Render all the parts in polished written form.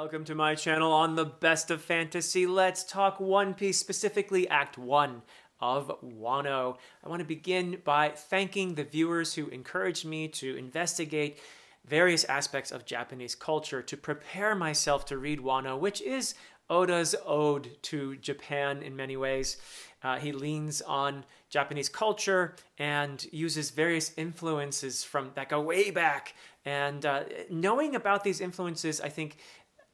Welcome to my channel on the best of fantasy. Let's talk One Piece, specifically Act 1 of Wano. I want to begin by thanking the viewers who encouraged me to investigate various aspects of Japanese culture to prepare myself to read Wano, which is Oda's ode to Japan in many ways. He leans on Japanese culture and uses various influences from that go way back. And knowing about these influences, I think,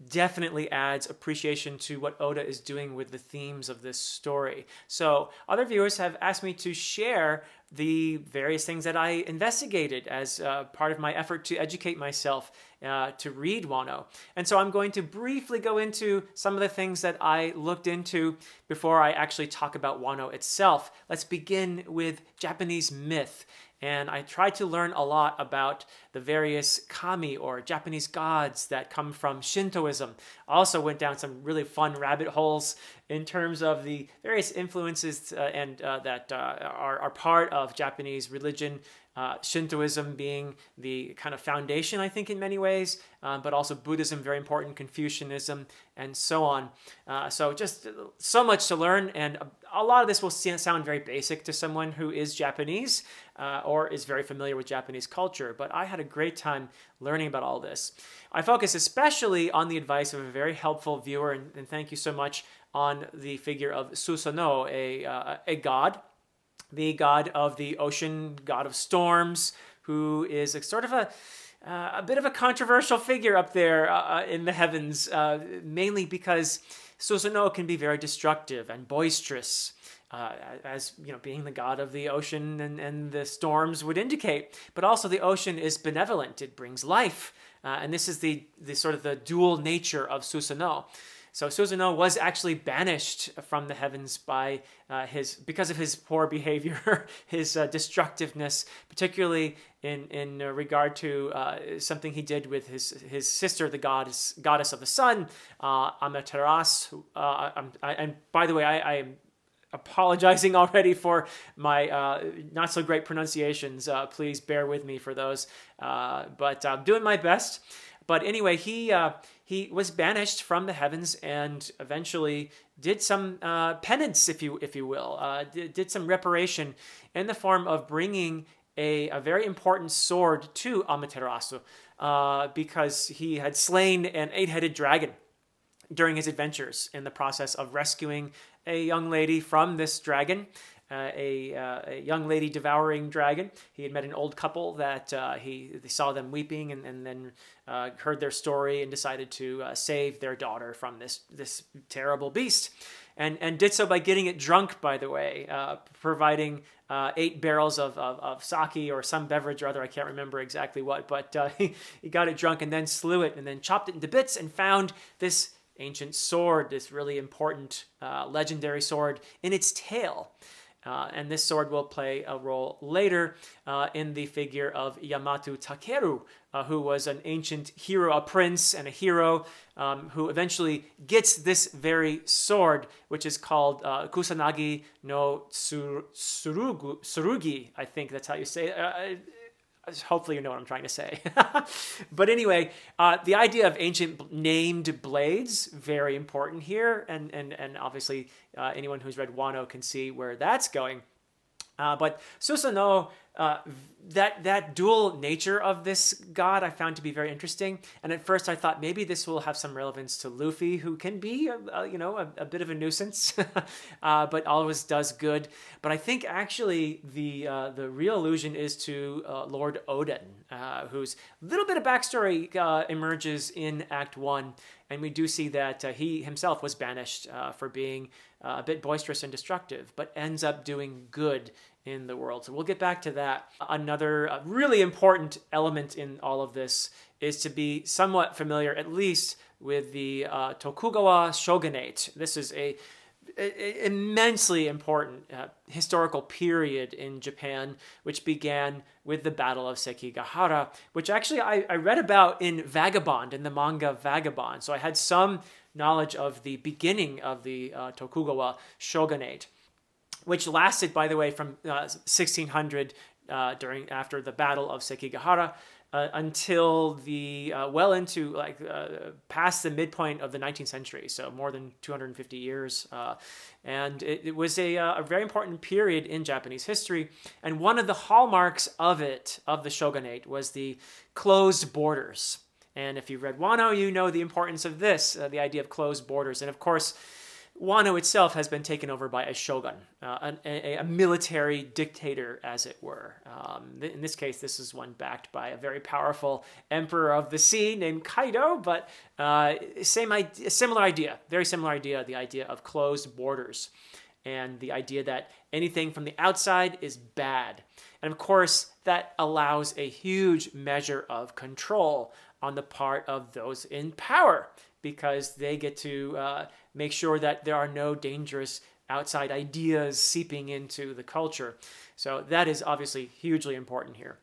definitely adds appreciation to what Oda is doing with the themes of this story. So other viewers have asked me to share the various things that I investigated as part of my effort to educate myself to read Wano. And so I'm going to briefly go into some of the things that I looked into before I actually talk about Wano itself. Let's begin with Japanese myth. And I tried to learn a lot about the various kami, or Japanese gods, that come from Shintoism. I also went down some really fun rabbit holes in terms of the various influences that are part of Japanese religion. Shintoism being the kind of foundation, I think, in many ways, but also Buddhism, very important, Confucianism, and so on. So just so much to learn, and a lot of this will sound very basic to someone who is Japanese or is very familiar with Japanese culture, but I had a great time learning about all this. I focus especially on the advice of a very helpful viewer, and thank you so much, on the figure of Susanoo, a god, the god of the ocean, god of storms, who is a sort of a bit of a controversial figure up there in the heavens, mainly because Susanoo can be very destructive and boisterous, as you know, being the god of the ocean and the storms would indicate. But also the ocean is benevolent; it brings life, and this is the sort of the dual nature of Susanoo. So Susanoo was actually banished from the heavens by because of his poor behavior, his destructiveness, particularly in regard to something he did with his sister, the goddess of the sun, Amaterasu. And by the way, I am apologizing already for my not so great pronunciations. Please bear with me for those, but I'm doing my best. But anyway, he was banished from the heavens and eventually did some penance, if you will, did some reparation in the form of bringing a very important sword to Amaterasu because he had slain an 8-headed dragon during his adventures in the process of rescuing a young lady from this dragon. A young lady devouring dragon. He had met an old couple that they saw them weeping and then heard their story and decided to save their daughter from this terrible beast. And did so by getting it drunk, by the way, providing 8 barrels of sake or some beverage or other. I can't remember exactly what, but he got it drunk and then slew it and then chopped it into bits and found this ancient sword, this really important legendary sword, in its tail. And this sword will play a role later in the figure of Yamato Takeru, who was an ancient hero, a prince and a hero, who eventually gets this very sword, which is called Kusanagi no Tsurugi. I think that's how you say it. Hopefully you know what I'm trying to say. But anyway, the idea of ancient named blades, very important here. And obviously anyone who's read Wano can see where that's going. But Susanoo, that dual nature of this god I found to be very interesting. And at first I thought maybe this will have some relevance to Luffy, who can be, a bit of a nuisance, but always does good. But I think actually the real allusion is to Lord Oden, whose little bit of backstory emerges in Act 1. And we do see that he himself was banished for being a bit boisterous and destructive, but ends up doing good in the world. So we'll get back to that. Another really important element in all of this is to be somewhat familiar, at least, with the Tokugawa shogunate. This is a immensely important historical period in Japan, which began with the Battle of Sekigahara, which actually I read about in Vagabond, in the manga Vagabond. So I had some knowledge of the beginning of the Tokugawa shogunate, which lasted, by the way, from 1600 after the Battle of Sekigahara until the well into past the midpoint of the 19th century, so more than 250 years. And it was a very important period in Japanese history. And one of the hallmarks of the shogunate, was the closed borders. And if you've read Wano, you know the importance of this, the idea of closed borders. And of course, Wano itself has been taken over by a shogun, a military dictator, as it were. In this case, this is one backed by a very powerful emperor of the sea named Kaido, but similar idea, very similar idea, the idea of closed borders, and the idea that anything from the outside is bad. And of course, that allows a huge measure of control on the part of those in power, because they get to make sure that there are no dangerous outside ideas seeping into the culture. So that is obviously hugely important here.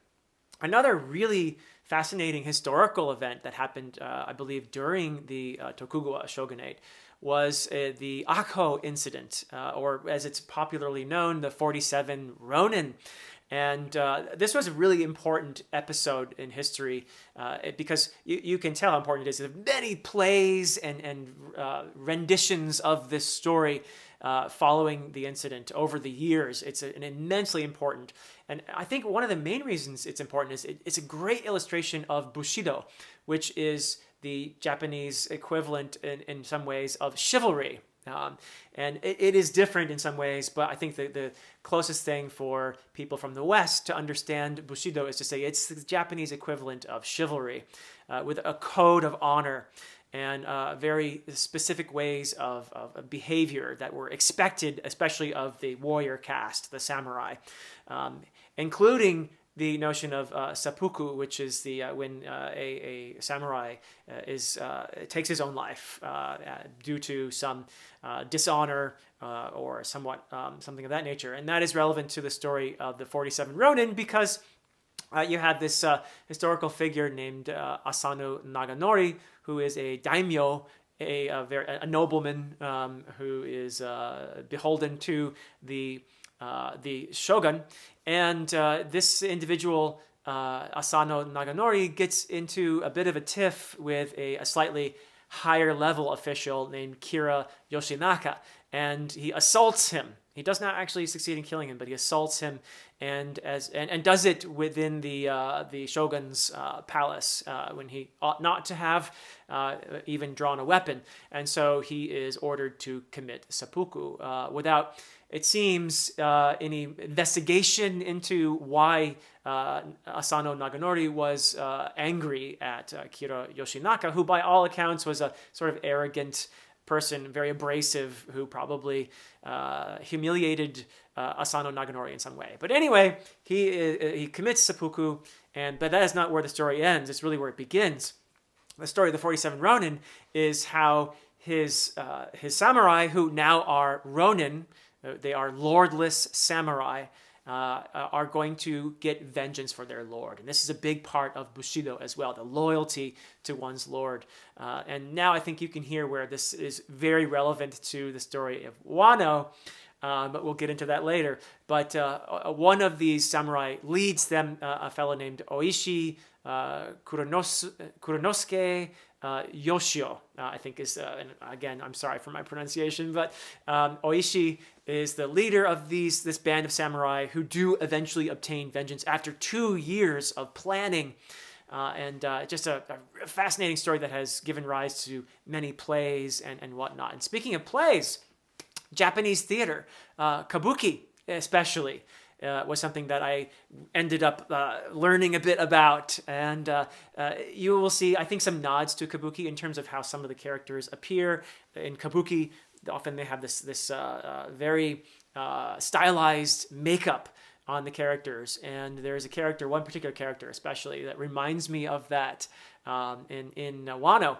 Another really fascinating historical event that happened, I believe, during the Tokugawa shogunate was the Akko incident, or as it's popularly known, the 47 Ronin. And this was a really important episode in history because you can tell how important it is. There are many plays and renditions of this story following the incident over the years. It's an immensely important, and I think one of the main reasons it's important is it's a great illustration of Bushido, which is the Japanese equivalent in some ways of chivalry. And it is different in some ways, but I think the closest thing for people from the West to understand Bushido is to say it's the Japanese equivalent of chivalry, with a code of honor and very specific ways of behavior that were expected, especially of the warrior caste, the samurai, including the notion of seppuku, which is the when a samurai takes his own life due to some dishonor or somewhat something of that nature, and that is relevant to the story of the 47 Ronin because you had this historical figure named Asano Naganori, who is a daimyo, a nobleman who is beholden to the shogun, and this individual, Asano Naganori, gets into a bit of a tiff with a slightly higher level official named Kira Yoshinaka, and he assaults him. He does not actually succeed in killing him, but he assaults him, and does it within the shogun's palace when he ought not to have even drawn a weapon, and so he is ordered to commit seppuku without, it seems, any investigation into why Asano Naganori was angry at Kira Yoshinaka, who by all accounts was a sort of arrogant person, very abrasive, who probably humiliated Asano Naganori in some way. But anyway, he commits seppuku, but that is not where the story ends. It's really where it begins. The story of the 47 Ronin is how his samurai, who now are Ronin, they are lordless samurai, are going to get vengeance for their lord. And this is a big part of Bushido as well, the loyalty to one's lord. And now I think you can hear where this is very relevant to the story of Wano, but we'll get into that later. But one of these samurai leads them, a fellow named Oishi Kuronosuke Yoshio, I think is, and again, I'm sorry for my pronunciation, but Oishi is the leader of this band of samurai who do eventually obtain vengeance after 2 years of planning. And just a fascinating story that has given rise to many plays and whatnot. And speaking of plays, Japanese theater, Kabuki especially, was something that I ended up learning a bit about. And you will see, I think, some nods to Kabuki in terms of how some of the characters appear. In Kabuki, often they have this very stylized makeup on the characters. And there's a character, one particular character especially, that reminds me of that in Wano.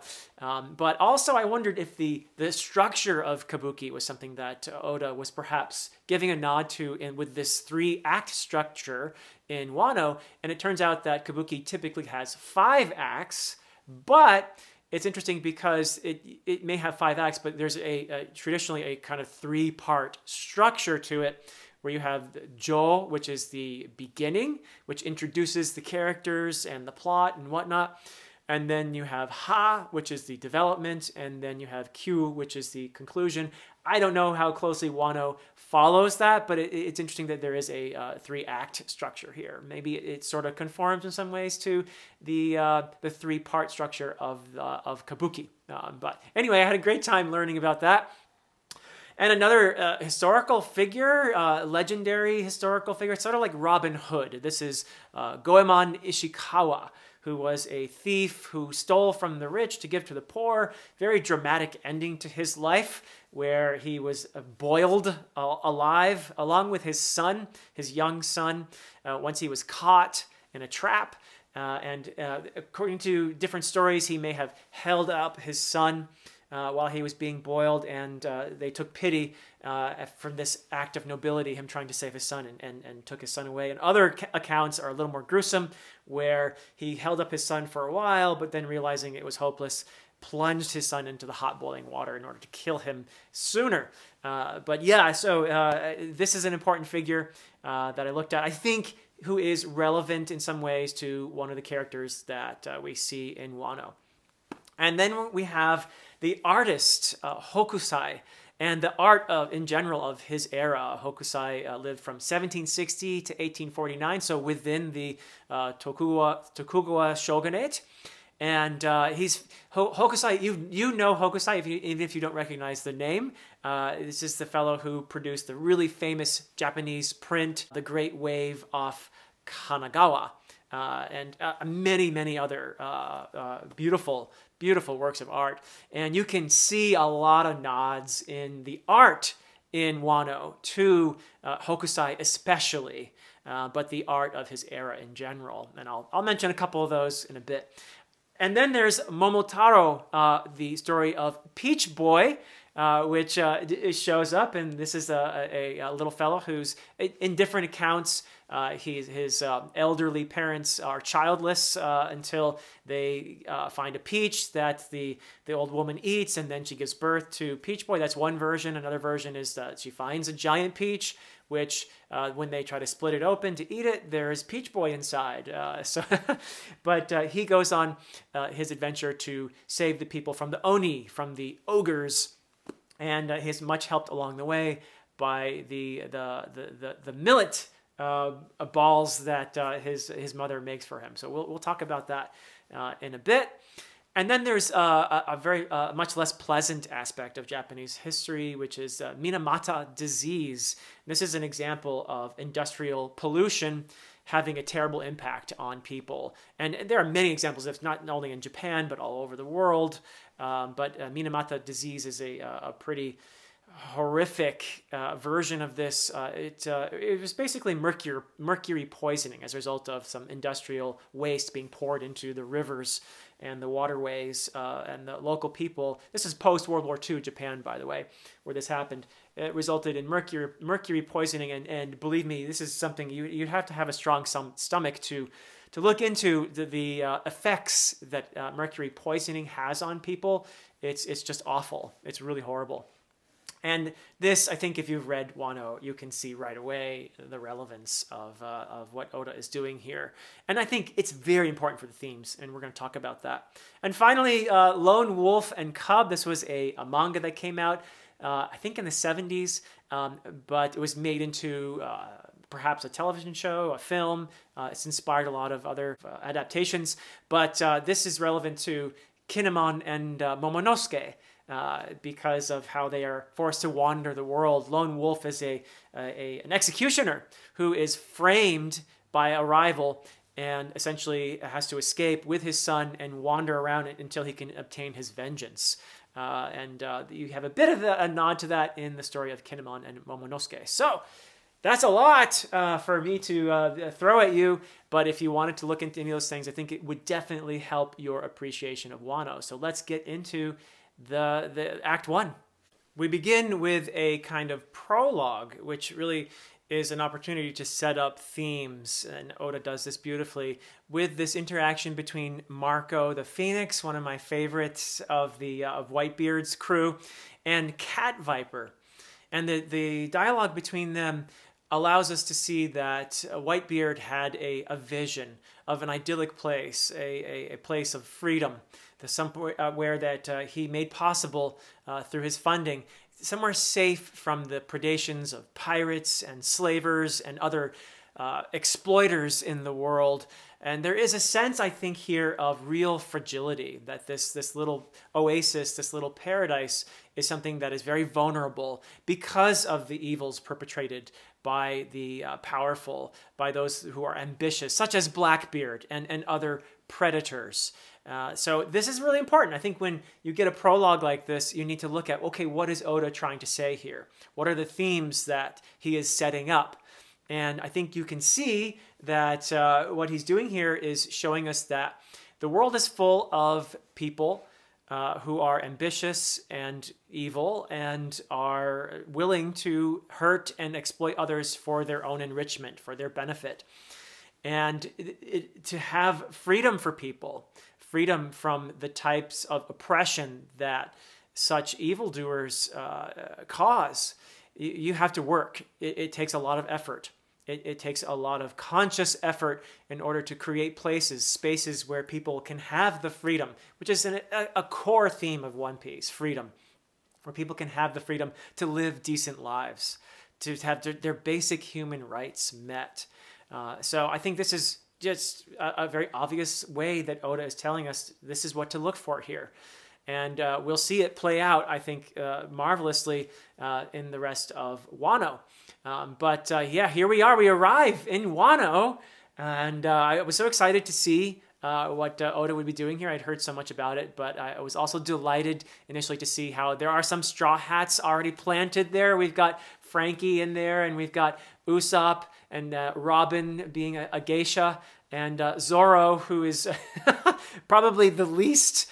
But also I wondered if the structure of Kabuki was something that Oda was perhaps giving a nod to with this 3-act structure in Wano. And it turns out that Kabuki typically has 5 acts, but it's interesting because it may have 5 acts, but there's traditionally a kind of 3-part structure to it, where you have Jo, which is the beginning, which introduces the characters and the plot and whatnot. And then you have Ha, which is the development, and then you have Q, which is the conclusion. I don't know how closely Wano follows that, but it's interesting that there is a 3-act structure here. Maybe it sort of conforms in some ways to the 3-part structure of Kabuki. But anyway, I had a great time learning about that. And another historical figure, legendary historical figure, sort of like Robin Hood. This is Goemon Ishikawa, who was a thief who stole from the rich to give to the poor. Very dramatic ending to his life, where he was boiled alive along with his son, his young son, once he was caught in a trap. And according to different stories, he may have held up his son while he was being boiled, and they took pity from this act of nobility, him trying to save his son, and took his son away. And other accounts are a little more gruesome, where he held up his son for a while, but then realizing it was hopeless, plunged his son into the hot boiling water in order to kill him sooner. But yeah, so this is an important figure that I looked at, I think, who is relevant in some ways to one of the characters that we see in Wano. And then we have the artist, Hokusai, and the art in general of his era. Hokusai lived from 1760 to 1849, so within the Tokugawa shogunate. And he's Hokusai. You know Hokusai, even if you don't recognize the name. This is the fellow who produced the really famous Japanese print, The Great Wave off Kanagawa, and many other beautiful works of art. And you can see a lot of nods in the art in Wano to Hokusai especially, but the art of his era in general. And I'll mention a couple of those in a bit. And then there's Momotaro, the story of Peach Boy, which shows up, and this is a little fellow who's, in different accounts, his elderly parents are childless until they find a peach that the old woman eats, and then she gives birth to Peach Boy. That's one version. Another version is that she finds a giant peach, which when they try to split it open to eat it, there's Peach Boy inside. But he goes on his adventure to save the people from the Oni, from the ogres, and he's much helped along the way by the millet balls that his mother makes for him. So we'll talk about that in a bit. And then there's a very much less pleasant aspect of Japanese history, which is Minamata disease. This is an example of industrial pollution having a terrible impact on people. And there are many examples of this, not only in Japan, but all over the world. But Minamata disease is a pretty horrific version of this. It was basically mercury poisoning as a result of some industrial waste being poured into the rivers and the waterways, and the local people. This is post-World War II Japan, by the way, where this happened. It resulted in mercury poisoning, and believe me, this is something you'd have to have a strong stomach to look into the effects that mercury poisoning has on people. It's just awful. It's really horrible. And this, I think, if you've read Wano, you can see right away the relevance of what Oda is doing here. And I think it's very important for the themes, and we're going to talk about that. And finally, Lone Wolf and Cub. This was a manga that came out, I think, in the 70s, but it was made into perhaps a television show, a film. It's inspired a lot of other adaptations. But this is relevant to Kinemon and Momonosuke, because of how they are forced to wander the world. Lone Wolf is an executioner who is framed by a rival and essentially has to escape with his son and wander around it until he can obtain his vengeance. And you have a bit of a nod to that in the story of Kinemon and Momonosuke. So that's a lot for me to throw at you, but if you wanted to look into any of those things, I think it would definitely help your appreciation of Wano. So let's get into the Act 1. We begin with a kind of prologue, which really is an opportunity to set up themes, and Oda does this beautifully with this interaction between Marco the Phoenix, one of my favorites of the of Whitebeard's crew, and Cat Viper. And the dialogue between them allows us to see that Whitebeard had a vision of an idyllic place, a place of freedom, where that he made possible through his funding, somewhere safe from the predations of pirates and slavers and other exploiters in the world. And there is a sense, I think, here of real fragility, that this little oasis, this little paradise is something that is very vulnerable because of the evils perpetrated by the powerful, by those who are ambitious, such as Blackbeard and other predators. So this is really important. I think when you get a prologue like this, you need to look at, okay, what is Oda trying to say here? What are the themes that he is setting up? And I think you can see that what he's doing here is showing us that the world is full of people who are ambitious and evil and are willing to hurt and exploit others for their own enrichment, for their benefit. And to have freedom for people, freedom from the types of oppression that such evildoers cause, you have to work. It takes a lot of effort. It takes a lot of conscious effort in order to create places, spaces where people can have the freedom, which is a core theme of One Piece, freedom, where people can have the freedom to live decent lives, to have their basic human rights met. So I think this is just a very obvious way that Oda is telling us this is what to look for here. And we'll see it play out, I think, marvelously in the rest of Wano. But here we are. We arrive in Wano. And I was so excited to see what Oda would be doing here. I'd heard so much about it, but I was also delighted initially to see how there are some straw hats already planted there. We've got Frankie in there, and we've got Usopp and Robin being a geisha, and Zoro, who is probably the least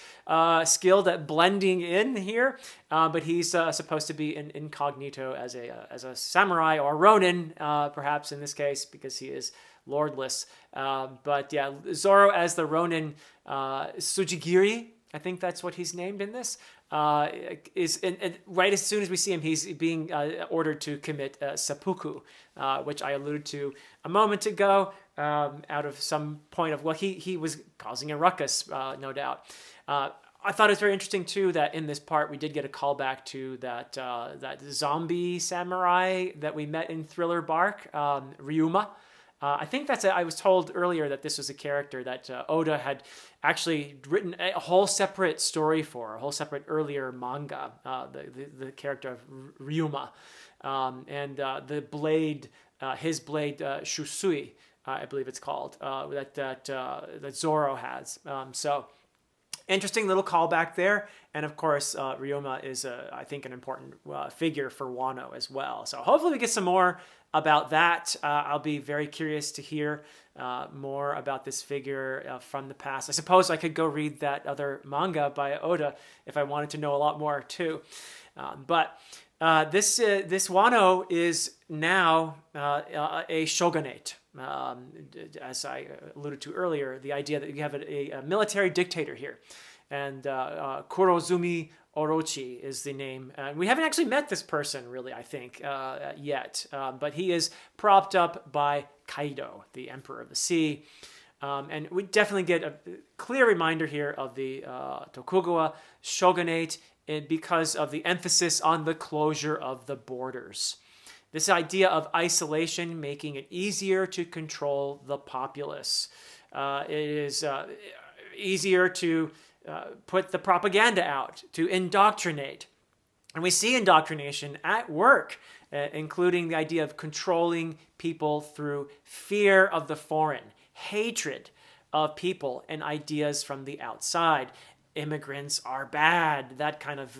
skilled at blending in here, but he's supposed to be incognito as a samurai or ronin, perhaps in this case, because he is lordless. But yeah, Zoro as the ronin Sujigiri, I think that's what he's named in this, is right as soon as we see him, he's being ordered to commit seppuku, which I alluded to a moment ago, out of some point of, well, he was causing a ruckus, no doubt. I thought it was very interesting too that in this part we did get a callback to that zombie samurai that we met in Thriller Bark, Ryuma. I think I was told earlier that this was a character that Oda had actually written a whole separate story for, a whole separate earlier manga, the character of Ryuma, and the blade, his blade, Shusui, I believe it's called, that Zoro has. So interesting little callback there. And of course, Ryuma is, I think, an important figure for Wano as well. So hopefully we get some more about that. I'll be very curious to hear more about this figure from the past. I suppose I could go read that other manga by Oda if I wanted to know a lot more too. But this Wano is now a shogunate. As I alluded to earlier, the idea that you have a military dictator here. And Kurozumi Orochi is the name. We haven't actually met this person, really, I think, yet. But he is propped up by Kaido, the Emperor of the Sea. And we definitely get a clear reminder here of the Tokugawa shogunate because of the emphasis on the closure of the borders. This idea of isolation making it easier to control the populace. It is easier to put the propaganda out, to indoctrinate. And we see indoctrination at work, including the idea of controlling people through fear of the foreign, hatred of people and ideas from the outside. Immigrants are bad, that kind of,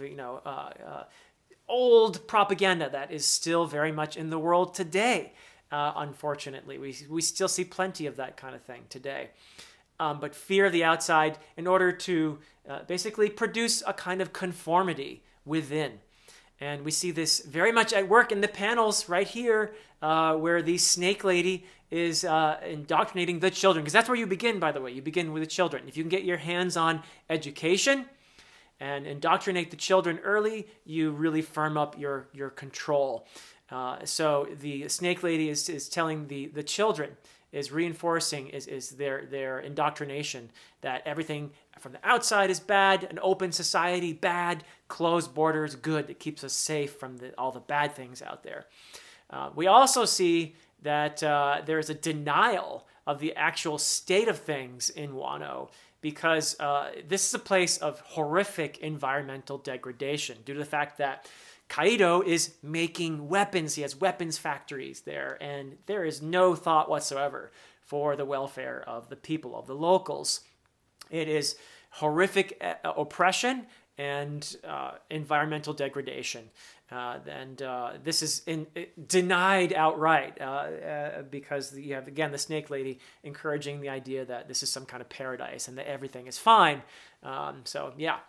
old propaganda that is still very much in the world today. Unfortunately, we still see plenty of that kind of thing today. But fear of the outside in order to basically produce a kind of conformity within. And we see this very much at work in the panels right here, where the snake lady is indoctrinating the children. Because that's where you begin, by the way. You begin with the children. If you can get your hands on education and indoctrinate the children early, you really firm up your control. So the snake lady is telling the children, is reinforcing is their indoctrination that everything from the outside is bad, an open society bad, closed borders good. It keeps us safe from all the bad things out there. We also see that there is a denial of the actual state of things in Wano, because this is a place of horrific environmental degradation due to the fact that Kaido is making weapons. He has weapons factories there, and there is no thought whatsoever for the welfare of the people, of the locals. It is horrific oppression and environmental degradation. And this is denied outright because you have, again, the snake lady encouraging the idea that this is some kind of paradise and that everything is fine. So, yeah.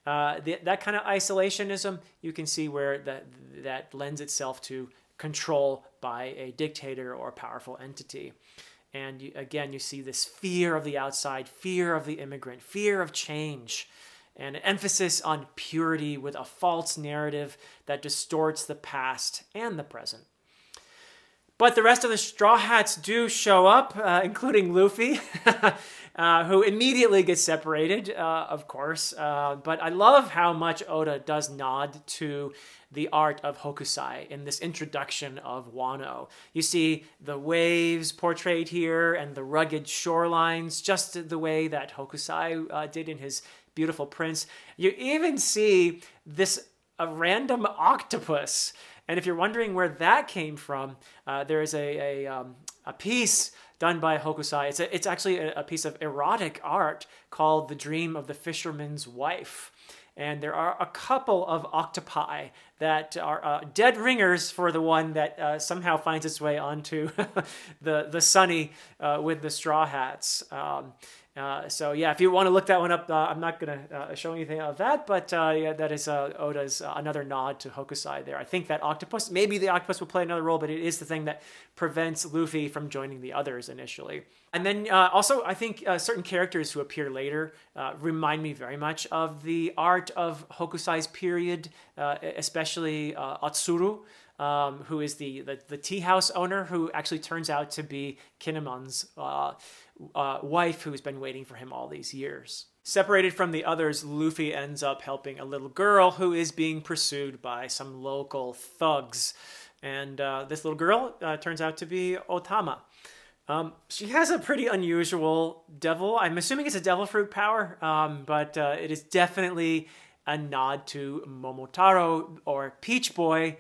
That kind of isolationism, you can see where that lends itself to control by a dictator or a powerful entity. And you see this fear of the outside, fear of the immigrant, fear of change, and an emphasis on purity with a false narrative that distorts the past and the present. But the rest of the Straw Hats do show up, including Luffy, who immediately gets separated, of course. But I love how much Oda does nod to the art of Hokusai in this introduction of Wano. You see the waves portrayed here and the rugged shorelines, just the way that Hokusai did in his beautiful prints. You even see a random octopus. And if you're wondering where that came from, there is a piece done by Hokusai. It's actually a piece of erotic art called The Dream of the Fisherman's Wife. And there are a couple of octopi that are dead ringers for the one that somehow finds its way onto the Sunny with the Straw Hats. So yeah, if you want to look that one up, I'm not going to show anything of that, but yeah, that is Oda's another nod to Hokusai there. I think that octopus, maybe the octopus will play another role, but it is the thing that prevents Luffy from joining the others initially. And then also, I think certain characters who appear later remind me very much of the art of Hokusai's period, especially Atsuru, who is the tea house owner, who actually turns out to be Kinemon's wife, who's been waiting for him all these years. Separated from the others, Luffy ends up helping a little girl who is being pursued by some local thugs. And this little girl turns out to be Otama. She has a pretty unusual devil. I'm assuming it's a devil fruit power, but it is definitely a nod to Momotaro, or Peach Boy,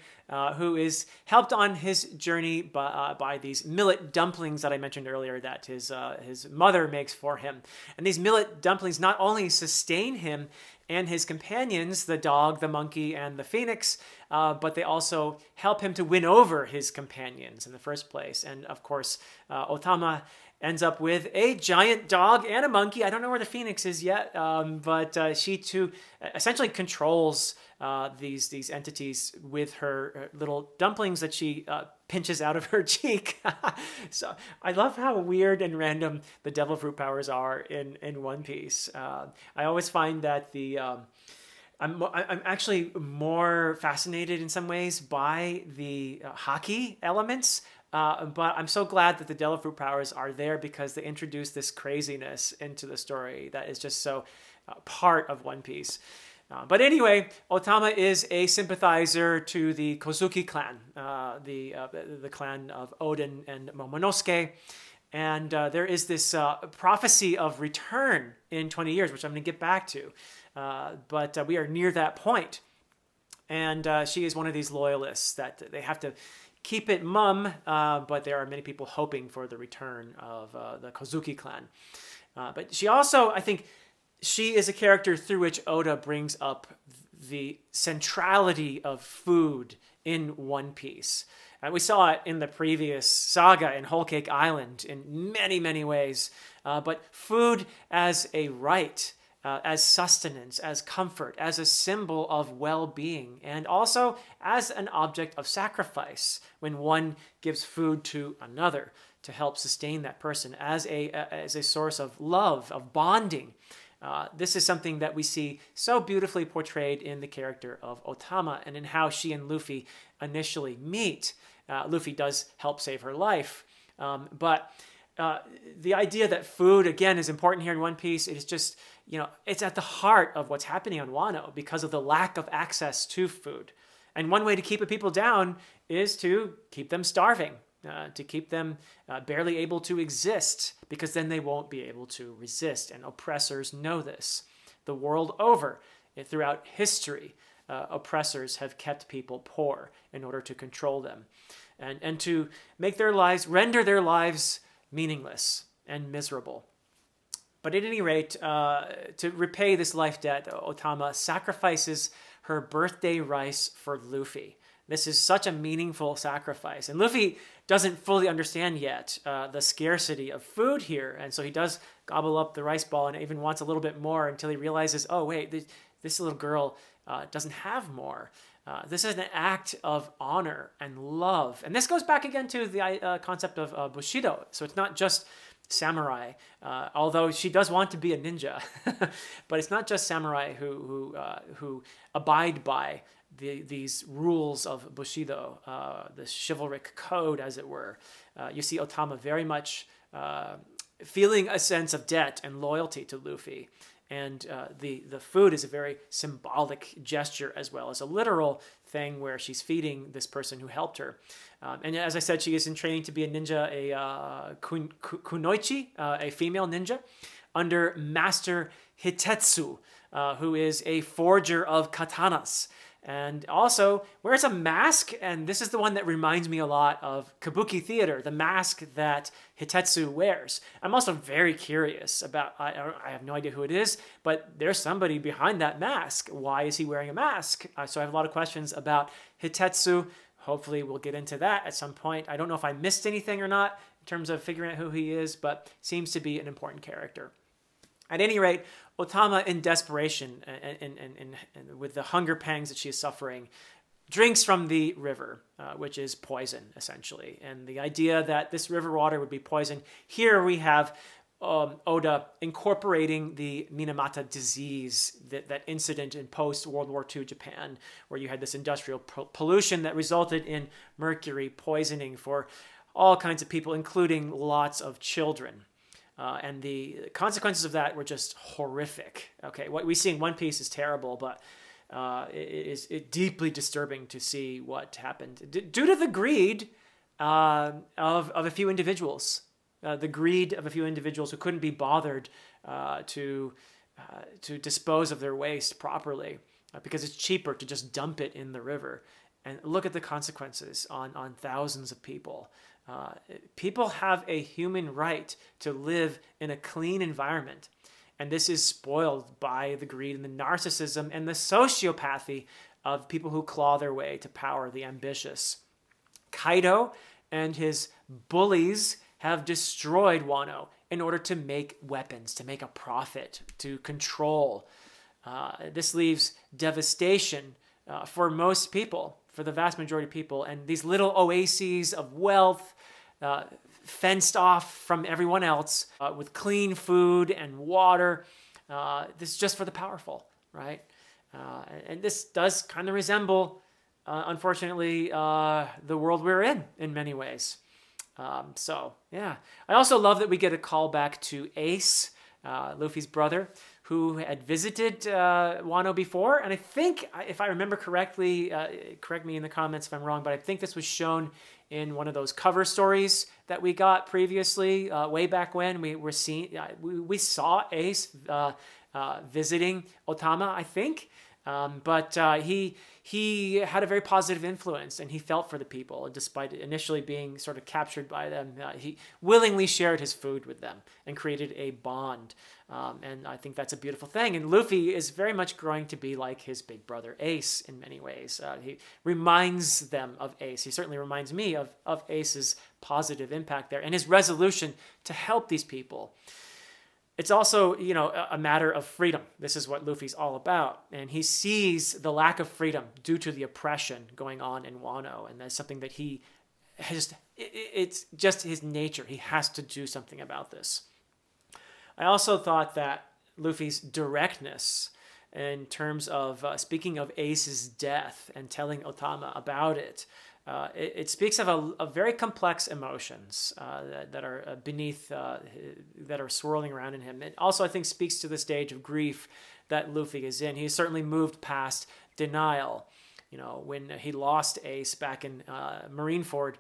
who is helped on his journey by these millet dumplings that I mentioned earlier that his mother makes for him. And these millet dumplings not only sustain him and his companions, the dog, the monkey, and the phoenix, but they also help him to win over his companions in the first place. And of course, Otama ends up with a giant dog and a monkey. I don't know where the phoenix is yet, but she too essentially controls these entities with her little dumplings that she pinches out of her cheek. So I love how weird and random the devil fruit powers are in One Piece. I always find that I'm actually more fascinated in some ways by the haki elements. But I'm so glad that the devil fruit powers are there because they introduce this craziness into the story that is just so part of One Piece. But anyway, Otama is a sympathizer to the Kozuki clan, the clan of Oden and Momonosuke. And there is this prophecy of return in 20 years, which I'm going to get back to. But we are near that point. And she is one of these loyalists that they have to keep it mum, but there are many people hoping for the return of the Kozuki clan. But she also, I think, she is a character through which Oda brings up the centrality of food in One Piece. We saw it in the previous saga in Whole Cake Island in many, many ways. But food as a right, as sustenance, as comfort, as a symbol of well-being, and also as an object of sacrifice when one gives food to another to help sustain that person, as a source of love, of bonding. This is something that we see so beautifully portrayed in the character of Otama and in how she and Luffy initially meet. Luffy does help save her life, but the idea that food, again, is important here in One Piece, it is just, it's at the heart of what's happening on Wano because of the lack of access to food. And one way to keep the people down is to keep them starving, to keep them barely able to exist, because then they won't be able to resist. And oppressors know this. The world over, throughout history, oppressors have kept people poor in order to control them and to make their lives, render their lives meaningless and miserable. But at any rate, to repay this life debt, Otama sacrifices her birthday rice for Luffy. This is such a meaningful sacrifice. And Luffy doesn't fully understand yet the scarcity of food here. And so he does gobble up the rice ball and even wants a little bit more until he realizes, oh, wait, this little girl doesn't have more. This is an act of honor and love. And this goes back again to the concept of Bushido. So it's not just samurai, although she does want to be a ninja. But it's not just samurai who abide by these rules of Bushido, the chivalric code, as it were. You see Otama very much feeling a sense of debt and loyalty to Luffy. And the food is a very symbolic gesture as well as a literal thing where she's feeding this person who helped her. And as I said, she is in training to be a ninja, a kunoichi, a female ninja, under Master Hitetsu, who is a forger of katanas. And also wears a mask, and this is the one that reminds me a lot of Kabuki theater, the mask that Hitetsu wears. I'm also very curious about, I have no idea who it is, but there's somebody behind that mask. Why is he wearing a mask? So I have a lot of questions about Hitetsu. Hopefully we'll get into that at some point. I don't know if I missed anything or not in terms of figuring out who he is, but seems to be an important character. At any rate, Otama, in desperation and with the hunger pangs that she is suffering, drinks from the river, which is poison, essentially. And the idea that this river water would be poison, here we have Oda incorporating the Minamata disease, that incident in post-World War II Japan, where you had this industrial pollution that resulted in mercury poisoning for all kinds of people, including lots of children. And the consequences of that were just horrific. Okay, what we see in One Piece is terrible, but it is deeply disturbing to see what happened due to the greed of a few individuals. The greed of a few individuals who couldn't be bothered to dispose of their waste properly because it's cheaper to just dump it in the river. And look at the consequences on thousands of people. People have a human right to live in a clean environment. And this is spoiled by the greed and the narcissism and the sociopathy of people who claw their way to power, the ambitious. Kaido and his bullies have destroyed Wano in order to make weapons, to make a profit, to control. This leaves devastation for most people, for the vast majority of people, and these little oases of wealth, fenced off from everyone else, with clean food and water. This is just for the powerful, right? And this does kind of resemble, unfortunately, the world we're in many ways. So, yeah. I also love that we get a callback to Ace, Luffy's brother, who had visited Wano before. And I think, if I remember correctly, correct me in the comments if I'm wrong, but I think this was shown in one of those cover stories that we got previously, way back when we saw Ace visiting Otama, I think. But he had a very positive influence, and he felt for the people. Despite initially being sort of captured by them, he willingly shared his food with them and created a bond. And I think that's a beautiful thing. And Luffy is very much growing to be like his big brother Ace in many ways. He reminds them of Ace. He certainly reminds me of Ace's positive impact there and his resolution to help these people. It's also, a matter of freedom. This is what Luffy's all about. And he sees the lack of freedom due to the oppression going on in Wano. And that's something that he has, it's just his nature. He has to do something about this. I also thought that Luffy's directness in terms of speaking of Ace's death and telling Otama about it. It speaks of a very complex emotions that are beneath, that are swirling around in him. It also, I think, speaks to the stage of grief that Luffy is in. He's certainly moved past denial. When he lost Ace back in Marineford,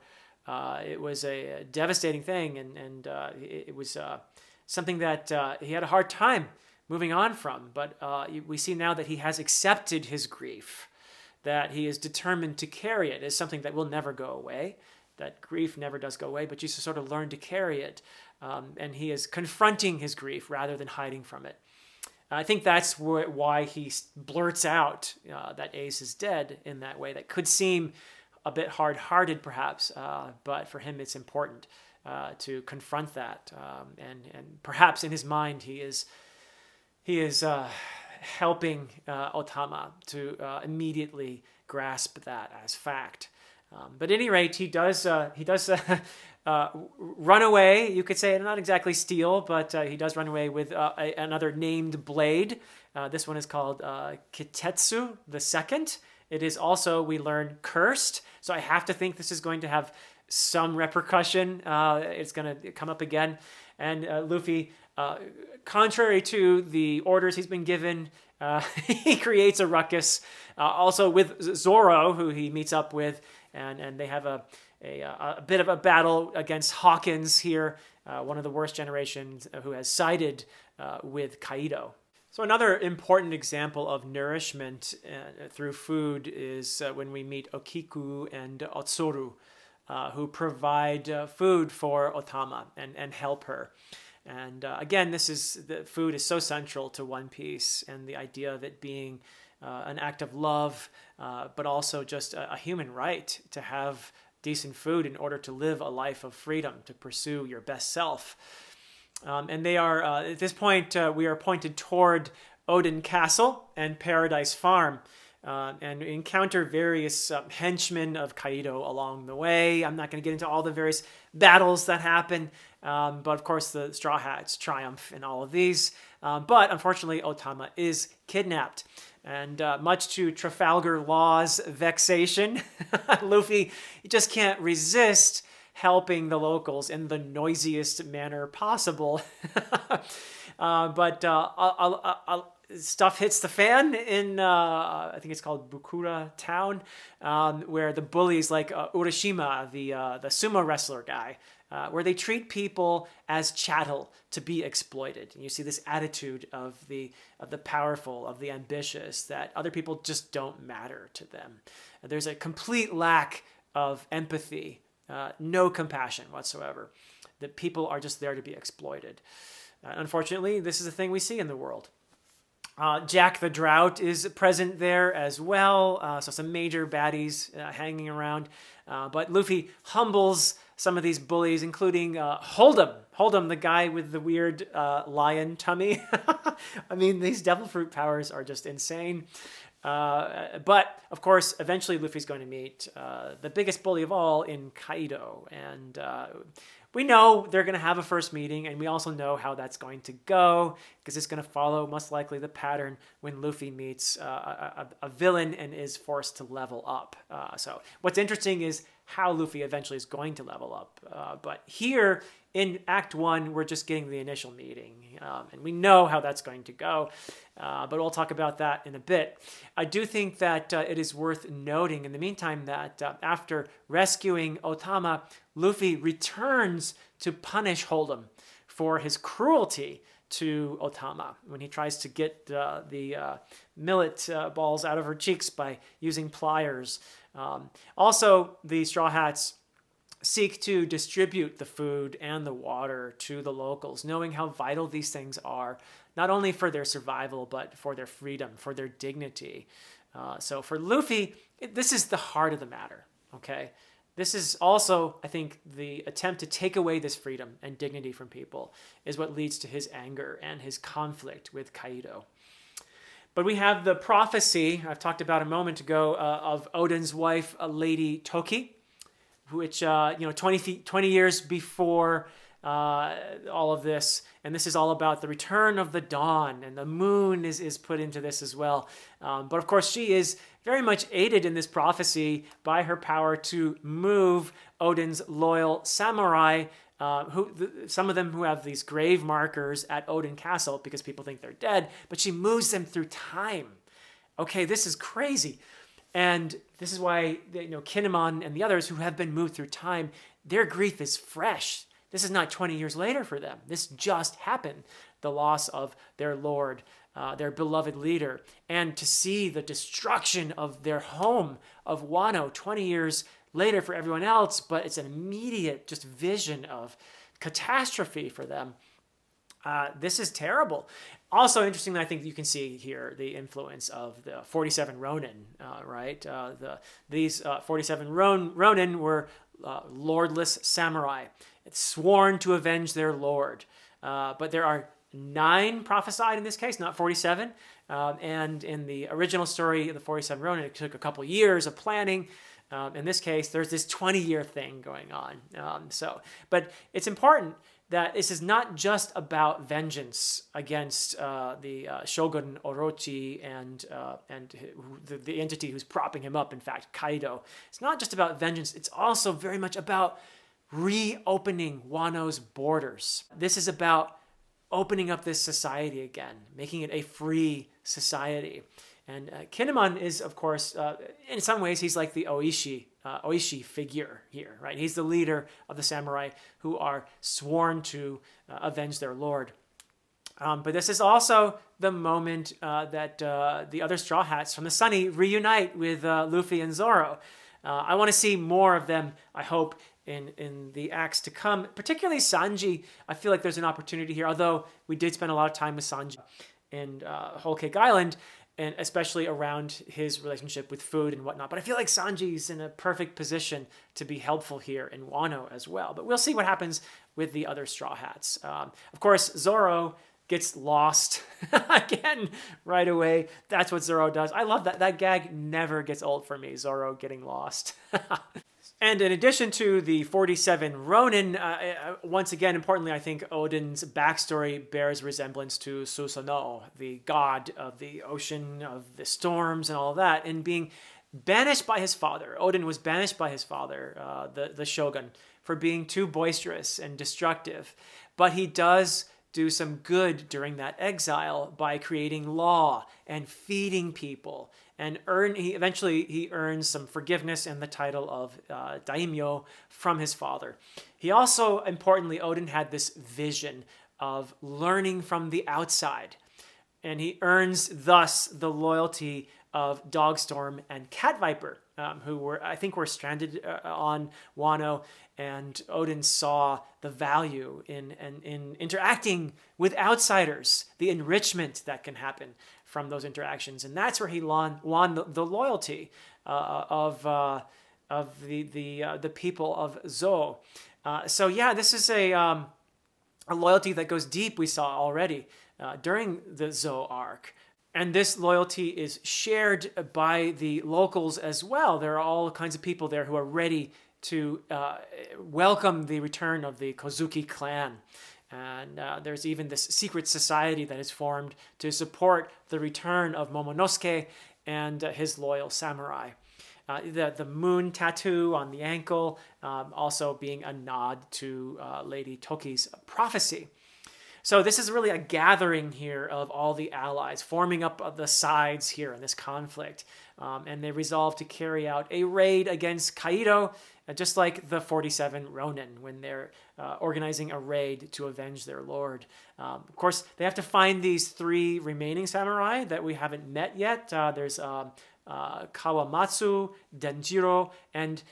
it was a devastating thing, and it was something that he had a hard time moving on from. But we see now that he has accepted his grief, that he is determined to carry it as something that will never go away. That grief never does go away, but you sort of learn to carry it. And he is confronting his grief rather than hiding from it. I think that's why he blurts out that Ace is dead in that way. That could seem a bit hard-hearted, perhaps, but for him it's important to confront that. And perhaps in his mind he is helping Otama to immediately grasp that as fact. But at any rate, he does run away. You could say, not exactly steal, but he does run away with another named blade. This one is called Kitetsu the Second. It is also, we learn, cursed. So I have to think this is going to have some repercussion. It's going to come up again. And Luffy, contrary to the orders he's been given, he creates a ruckus. Also with Zoro, who he meets up with, and they have a bit of a battle against Hawkins here, one of the worst generations who has sided with Kaido. So another important example of nourishment through food is when we meet Okiku and Otsoru, who provide food for Otama and help her. And again, the food is so central to One Piece, and the idea of it being an act of love, but also just a human right to have decent food in order to live a life of freedom, to pursue your best self. And they are, at this point, we are pointed toward Odin Castle and Paradise Farm, and encounter various henchmen of Kaido along the way. I'm not going to get into all the various battles that happen, but of course the Straw Hats triumph in all of these. But unfortunately, Otama is kidnapped. And much to Trafalgar Law's vexation, Luffy just can't resist helping the locals in the noisiest manner possible. But stuff hits the fan in, I think it's called Bukura town, where the bullies like Urashima, the sumo wrestler guy, where they treat people as chattel to be exploited. And you see this attitude of the powerful, of the ambitious, that other people just don't matter to them. There's a complete lack of empathy, no compassion whatsoever. That people are just there to be exploited. Unfortunately, this is a thing we see in the world. Jack the Drought is present there as well, so some major baddies hanging around. But Luffy humbles some of these bullies, including Hold'em, the guy with the weird lion tummy. I mean, these devil fruit powers are just insane. But, of course, eventually Luffy's going to meet the biggest bully of all in Kaido. And we know they're going to have a first meeting, and we also know how that's going to go, because it's going to follow, most likely, the pattern when Luffy meets a villain and is forced to level up. So what's interesting is how Luffy eventually is going to level up. But here in Act 1, we're just getting the initial meeting, and we know how that's going to go, but we'll talk about that in a bit. I do think that it is worth noting in the meantime that after rescuing Otama, Luffy returns to punish Hold'em for his cruelty to Otama when he tries to get the millet balls out of her cheeks by using pliers. Also, the Straw Hats seek to distribute the food and the water to the locals, knowing how vital these things are, not only for their survival, but for their freedom, for their dignity. So for Luffy, this is the heart of the matter, okay? This is also, I think, the attempt to take away this freedom and dignity from people is what leads to his anger and his conflict with Kaido. But we have the prophecy I've talked about a moment ago of Odin's wife, Lady Toki, which 20 years before all of this. And this is all about the return of the dawn, and the moon is put into this as well. But of course, she is very much aided in this prophecy by her power to move Odin's loyal samurai, some of them who have these grave markers at Odin Castle because people think they're dead, but she moves them through time. Okay, this is crazy. And this is why Kinemon and the others who have been moved through time, their grief is fresh. This is not 20 years later for them. This just happened, the loss of their lord, their beloved leader, and to see the destruction of their home of Wano 20 years later for everyone else, but it's an immediate just vision of catastrophe for them. This is terrible. Also, interestingly, I think you can see here the influence of the 47 Ronin, right? These 47 Ronin were lordless samurai. It's sworn to avenge their lord. But there are 9 prophesied in this case, not 47. And in the original story of the 47 Ronin, it took a couple years of planning. In this case, there's this 20-year thing going on. But it's important that this is not just about vengeance against the shogun Orochi and the entity who's propping him up, in fact, Kaido. It's not just about vengeance. It's also very much about reopening Wano's borders. This is about opening up this society again, making it a free society. And Kinemon is, of course, in some ways, he's like the Oishi figure here, right? He's the leader of the samurai who are sworn to avenge their lord. But this is also the moment that the other Straw Hats from the Sunny reunite with Luffy and Zoro. I want to see more of them, I hope, in the acts to come, particularly Sanji. I feel like there's an opportunity here, although we did spend a lot of time with Sanji in Whole Cake Island, and especially around his relationship with food and whatnot. But I feel like Sanji's in a perfect position to be helpful here in Wano as well. But we'll see what happens with the other Straw Hats. Of course, Zoro gets lost again right away. That's what Zoro does. I love that. That gag never gets old for me, Zoro getting lost. And in addition to the 47 Ronin, once again, importantly, I think Odin's backstory bears resemblance to Susanoo, the god of the ocean, of the storms and all of that, and being banished by his father. Odin was banished by his father, the shogun, for being too boisterous and destructive. But he does do some good during that exile by creating law and feeding people, and eventually he earns some forgiveness and the title of daimyo from his father. He also, importantly, Odin had this vision of learning from the outside, and he earns thus the loyalty of Dogstorm and Cat Viper, who I think were stranded on Wano, and Odin saw the value in interacting with outsiders, the enrichment that can happen from those interactions, and that's where he won the loyalty of the people of Zou. So yeah, this is a loyalty that goes deep. We saw already during the Zou arc. And this loyalty is shared by the locals as well. There are all kinds of people there who are ready to welcome the return of the Kozuki clan. And there's even this secret society that is formed to support the return of Momonosuke and his loyal samurai. The moon tattoo on the ankle also being a nod to Lady Toki's prophecy. So this is really a gathering here of all the allies, forming up the sides here in this conflict. And they resolve to carry out a raid against Kaido, just like the 47 Ronin, when they're organizing a raid to avenge their lord. Of course, they have to find these 3 remaining samurai that we haven't met yet. There's Kawamatsu, Denjiro, and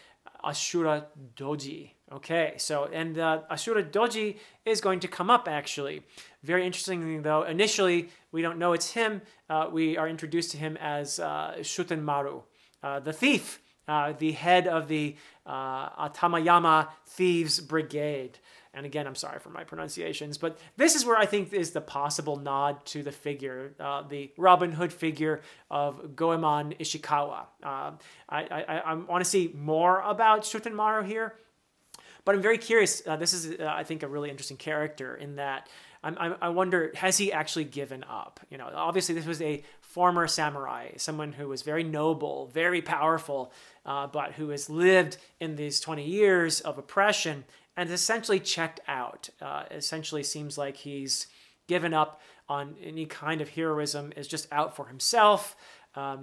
Ashura Doji. Okay, so, and Ashura Doji is going to come up, actually. Very interestingly, though, initially, we don't know it's him. We are introduced to him as Shutenmaru, the thief, the head of the Atamayama Thieves Brigade. And again, I'm sorry for my pronunciations, but this is where I think is the possible nod to the figure, the Robin Hood figure of Goemon Ishikawa. I want to see more about Shutenmaru here. But I'm very curious. This is, I think, a really interesting character in that I wonder, has he actually given up? Obviously this was a former samurai, someone who was very noble, very powerful, but who has lived in these 20 years of oppression and essentially checked out. Essentially seems like he's given up on any kind of heroism, is just out for himself.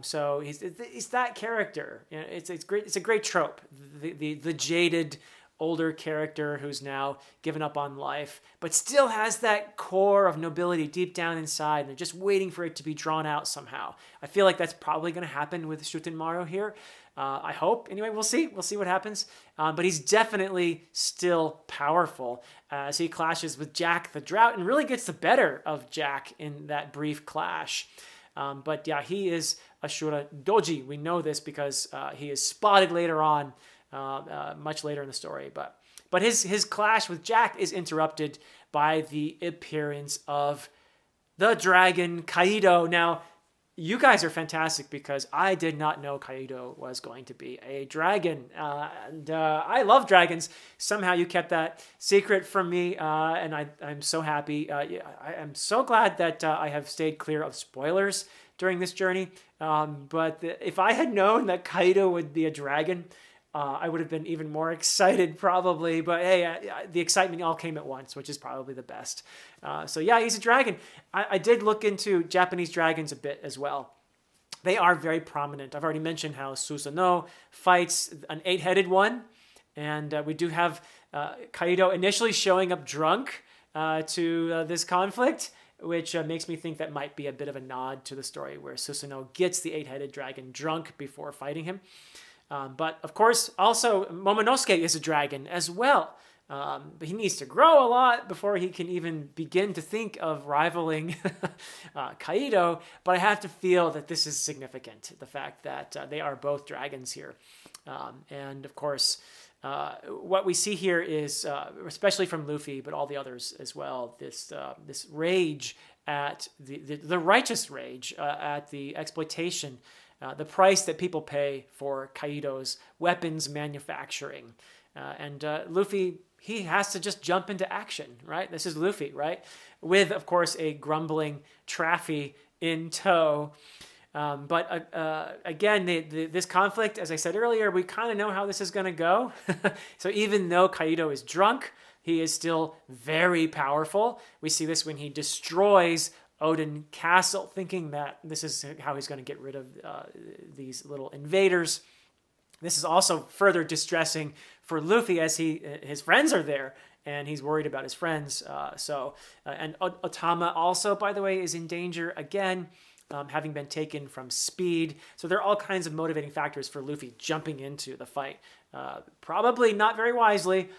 So he's that character. It's great. It's a great trope. The jaded older character who's now given up on life, but still has that core of nobility deep down inside, and they're just waiting for it to be drawn out somehow. I feel like that's probably going to happen with Shutenmaru here. I hope. Anyway, we'll see. We'll see what happens. But he's definitely still powerful as he clashes with Jack the Drought and really gets the better of Jack in that brief clash. But yeah, he is Ashura Doji. We know this because he is spotted later on, much later in the story. But his clash with Jack is interrupted by the appearance of the dragon Kaido. Now, you guys are fantastic because I did not know Kaido was going to be a dragon. And I love dragons. Somehow you kept that secret from me, and I'm so happy. I am so glad that I have stayed clear of spoilers during this journey. But if I had known that Kaido would be a dragon, I would have been even more excited probably. But hey, the excitement all came at once, which is probably the best. So yeah, he's a dragon. I did look into Japanese dragons a bit as well. They are very prominent. I've already mentioned how Susanoo fights an 8-headed one. And we do have Kaido initially showing up drunk to this conflict, which makes me think that might be a bit of a nod to the story where Susanoo gets the 8-headed dragon drunk before fighting him. But of course, also Momonosuke is a dragon as well. But he needs to grow a lot before he can even begin to think of rivaling Kaido. But I have to feel that this is significant, the fact that they are both dragons here. And of course, what we see here is, especially from Luffy, but all the others as well, this rage at the righteous rage at the exploitation, the price that people pay for Kaido's weapons manufacturing. And Luffy, he has to just jump into action, right? This is Luffy, right? With, of course, a grumbling Traffy in tow. But again, this conflict, as I said earlier, we kind of know how this is going to go. So even though Kaido is drunk, he is still very powerful. We see this when he destroys Odin Castle, thinking that this is how he's going to get rid of these little invaders. This is also further distressing for Luffy as his friends are there, and he's worried about his friends. And Otama also, by the way, is in danger again, having been taken from Speed. So there are all kinds of motivating factors for Luffy jumping into the fight. Probably not very wisely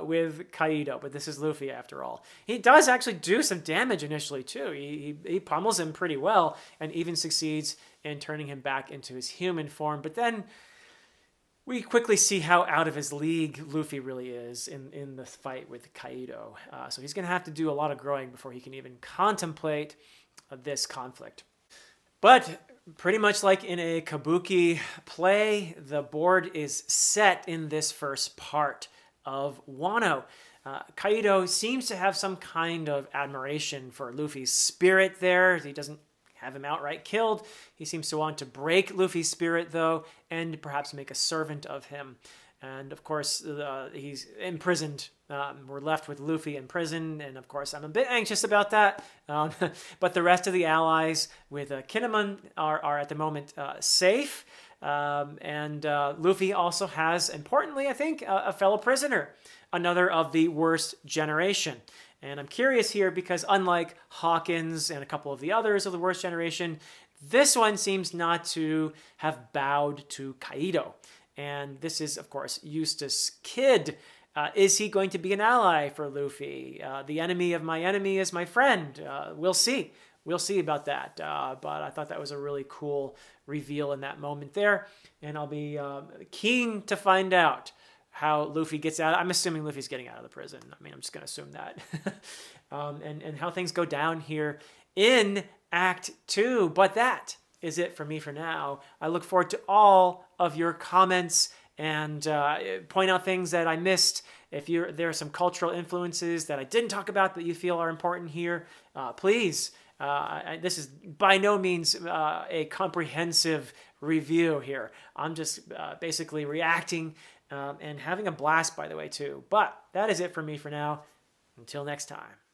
with Kaido, but this is Luffy after all. He does actually do some damage initially too. He pummels him pretty well and even succeeds in turning him back into his human form. But then we quickly see how out of his league Luffy really is in the fight with Kaido. So he's going to have to do a lot of growing before he can even contemplate this conflict. But pretty much like in a Kabuki play, the board is set in this first part of Wano. Kaido seems to have some kind of admiration for Luffy's spirit there. He doesn't have him outright killed. He seems to want to break Luffy's spirit, though, and perhaps make a servant of him. And, of course, he's imprisoned. We're left with Luffy in prison, and, of course, I'm a bit anxious about that. But the rest of the allies with Kinemon are at the moment safe. And Luffy also has, importantly, I think, a fellow prisoner, another of the worst generation. And I'm curious here because unlike Hawkins and a couple of the others of the worst generation, this one seems not to have bowed to Kaido. And this is, of course, Eustace Kid. Is he going to be an ally for Luffy? The enemy of my enemy is my friend. We'll see. We'll see about that. But I thought that was a really cool reveal in that moment there. And I'll be keen to find out how Luffy gets out. I'm assuming Luffy's getting out of the prison. I mean, I'm just going to assume that. And how things go down here in Act 2. But that is it for me for now. I look forward to all of your comments and point out things that I missed. If there are some cultural influences that I didn't talk about that you feel are important here, please. This is by no means a comprehensive review here. I'm just basically reacting and having a blast, by the way, too. But that is it for me for now. Until next time.